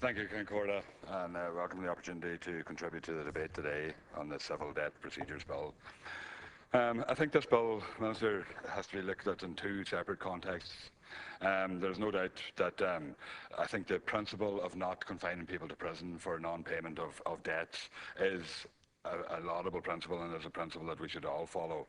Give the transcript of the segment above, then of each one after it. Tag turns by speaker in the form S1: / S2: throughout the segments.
S1: Thank you, Concorda, and welcome to the opportunity to contribute to the debate today on the Civil Debt Procedures Bill. I think this bill, Minister, has to be looked at in two separate contexts. There's no doubt that I think the principle of not confining people to prison for non-payment of debts is a laudable principle and is a principle that we should all follow.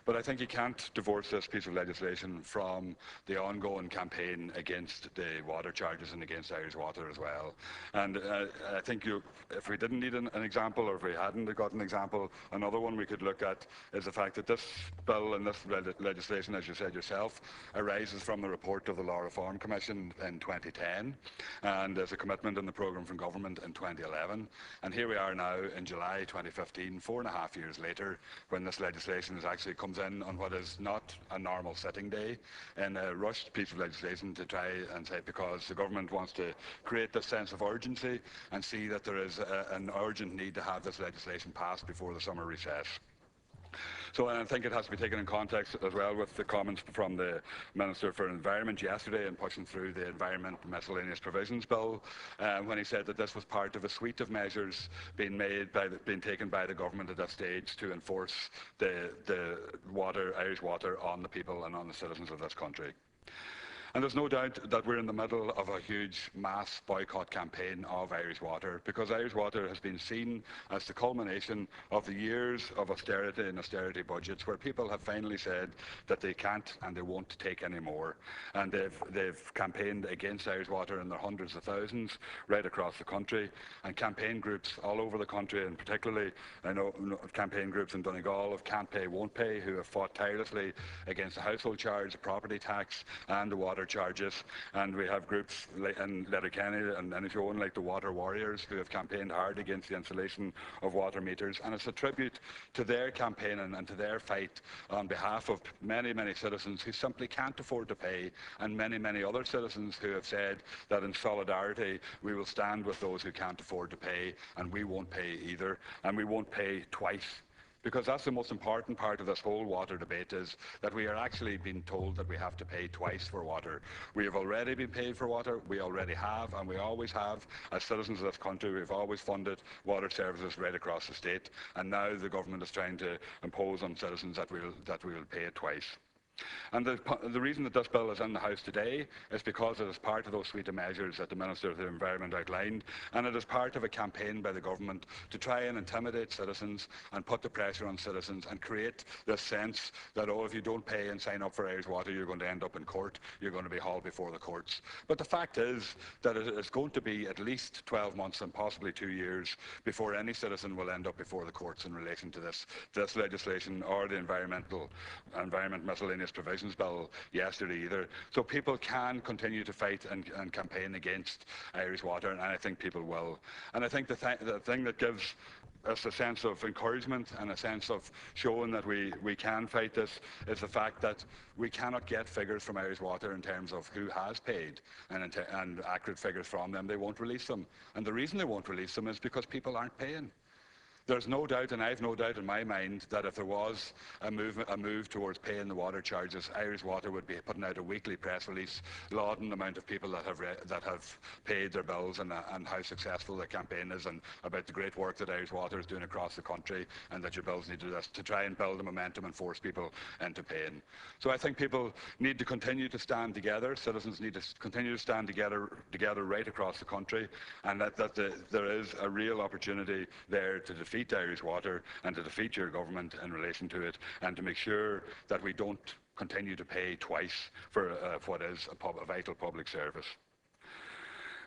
S1: But I think you can't divorce this piece of legislation from the ongoing campaign against the water charges and against Irish Water as well. And I think if we didn't need an example, or if we hadn't got an example, another one we could look at is the fact that this bill and this legislation, as you said yourself, arises from the report of the Law Reform Commission in 2010 and as a commitment in the programme from government in 2011. And here we are now in July 2015, 4.5 years later, when this legislation actually comes in on what is not a normal sitting day, in a rushed piece of legislation to try and say, because the government wants to create this sense of urgency and see that there is an urgent need to have this legislation passed before the summer recess. So I think it has to be taken in context as well with the comments from the Minister for Environment yesterday in pushing through the Environment Miscellaneous Provisions Bill, when he said that this was part of a suite of measures being taken by the government at that stage to enforce the Irish Water on the people and on the citizens of this country. And there's no doubt that we're in the middle of a huge mass boycott campaign of Irish Water, because Irish Water has been seen as the culmination of the years of austerity and austerity budgets, where people have finally said that they can't and they won't take any more. And they've campaigned against Irish Water in their hundreds of thousands right across the country, and campaign groups all over the country, and particularly I know campaign groups in Donegal of Can't Pay, Won't Pay, who have fought tirelessly against the household charge, the property tax and the water charges, and we have groups like in Letterkenny and Inishowen like the Water Warriors, who have campaigned hard against the installation of water meters. And it's a tribute to their campaign and to their fight on behalf of many, many citizens who simply can't afford to pay, and many, many other citizens who have said that in solidarity we will stand with those who can't afford to pay, and we won't pay either, and we won't pay twice. Because that's the most important part of this whole water debate, is that we are actually being told that we have to pay twice for water. We have already been paid for water, we already have, and we always have. As citizens of this country, we've always funded water services right across the state, and now the government is trying to impose on citizens that we will pay it twice. And the reason that this bill is in the House today is because it is part of those suite of measures that the Minister of the Environment outlined, and it is part of a campaign by the government to try and intimidate citizens and put the pressure on citizens and create this sense that, oh, if you don't pay and sign up for Irish Water, you're going to end up in court, you're going to be hauled before the courts. But the fact is that it is going to be at least 12 months and possibly 2 years before any citizen will end up before the courts in relation to this legislation or the Environment Miscellaneous Provisions Bill yesterday either. So people can continue to fight and campaign against Irish Water, and I think people will. And I think the thing that gives us a sense of encouragement and a sense of showing that we can fight this is the fact that we cannot get figures from Irish Water in terms of who has paid and accurate figures from them. They won't release them. And the reason they won't release them is because people aren't paying. There's no doubt, and I've no doubt in my mind, that if there was a move towards paying the water charges, Irish Water would be putting out a weekly press release lauding the amount of people that have paid their bills and how successful the campaign is, and about the great work that Irish Water is doing across the country, and that your bills need to do this to try and build the momentum and force people into paying. So I think people need to continue to stand together. Citizens need to continue to stand together right across the country, and that there is a real opportunity there to defeat Irish Water and to defeat your government in relation to it, and to make sure that we don't continue to pay twice for what is a vital public service.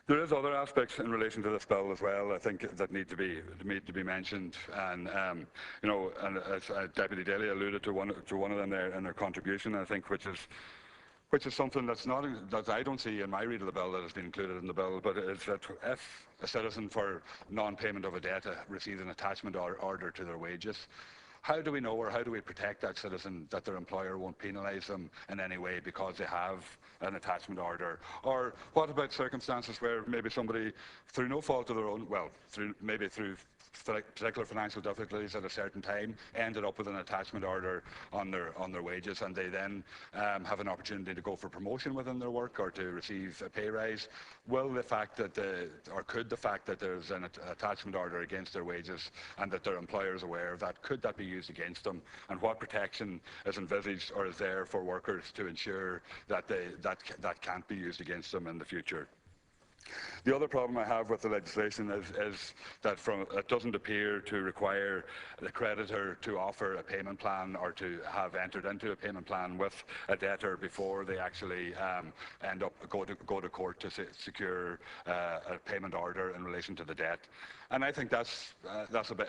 S1: There is other aspects in relation to this bill as well, I think, that need to be mentioned, and and as Deputy Daly alluded to one of them there in their contribution, I think, which is something that I don't see in my read of the bill that has been included in the bill, but it's that if a citizen for non-payment of a debt receives an attachment order to their wages, how do we know, or how do we protect that citizen that their employer won't penalise them in any way because they have an attachment order? Or what about circumstances where maybe somebody, through no fault of their own, well, through particular financial difficulties at a certain time, ended up with an attachment order on their wages, and they then have an opportunity to go for promotion within their work or to receive a pay rise. Will the fact that could the fact that there's an attachment order against their wages and that their employer is aware of that, could that be used against them? And what protection is envisaged or is there for workers to ensure that that can't be used against them in the future? The other problem I have with the legislation is that it doesn't appear to require the creditor to offer a payment plan or to have entered into a payment plan with a debtor before they actually end up go to court to secure a payment order in relation to the debt. And I think that's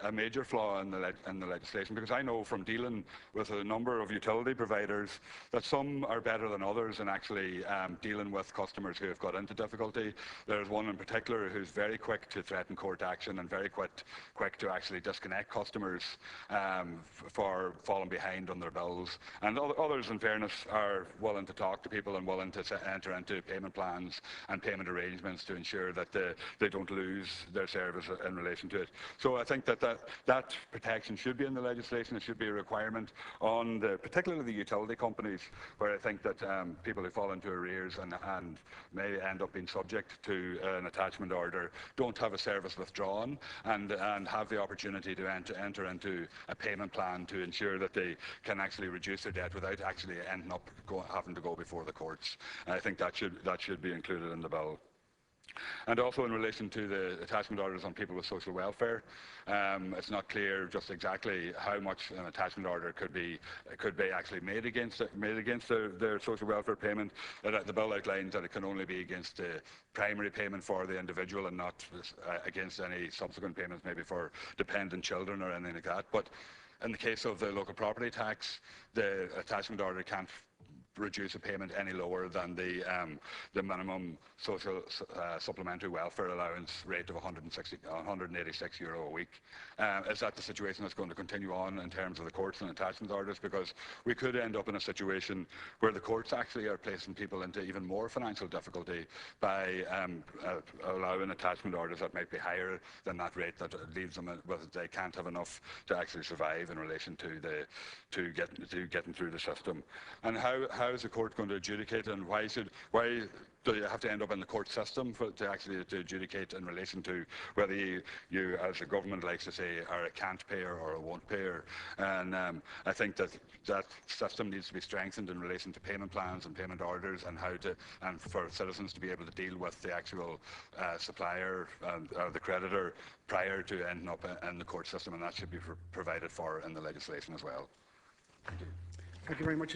S1: a major flaw in the legislation, because I know from dealing with a number of utility providers that some are better than others in actually dealing with customers who have got into difficulty. There's one in particular who's very quick to threaten court action and very quick to actually disconnect customers for falling behind on their bills. And others, in fairness, are willing to talk to people and willing to enter into payment plans and payment arrangements to ensure that they don't lose their service in relation to it. So I think that protection should be in the legislation. It should be a requirement on particularly the utility companies, where I think that people who fall into arrears and may end up being subject to an attachment order don't have a service withdrawn and have the opportunity to enter into a payment plan to ensure that they can actually reduce their debt without actually ending up having to go before the courts. And I think that should be included in the bill. And also in relation to the attachment orders on people with social welfare, it's not clear just exactly how much an attachment order could be actually made against their social welfare payment. The bill outlines that it can only be against the primary payment for the individual and not against any subsequent payments, maybe for dependent children or anything like that. But in the case of the local property tax, the attachment order can't reduce a payment any lower than the minimum social supplementary welfare allowance rate of €186 a week. Is that the situation that's going to continue on in terms of the courts and attachment orders? Because we could end up in a situation where the courts actually are placing people into even more financial difficulty by allowing attachment orders that might be higher than that rate, that leaves them with they can't have enough to actually survive in relation to getting through the system. And how is the court going to adjudicate, and why do you have to end up in the court system to adjudicate in relation to whether you, as the government likes to say, are a can't payer or a won't payer? And I think that system needs to be strengthened in relation to payment plans and payment orders, and for citizens to be able to deal with the actual supplier or the creditor prior to ending up in the court system, and that should be provided for in the legislation as well.
S2: Thank you very much.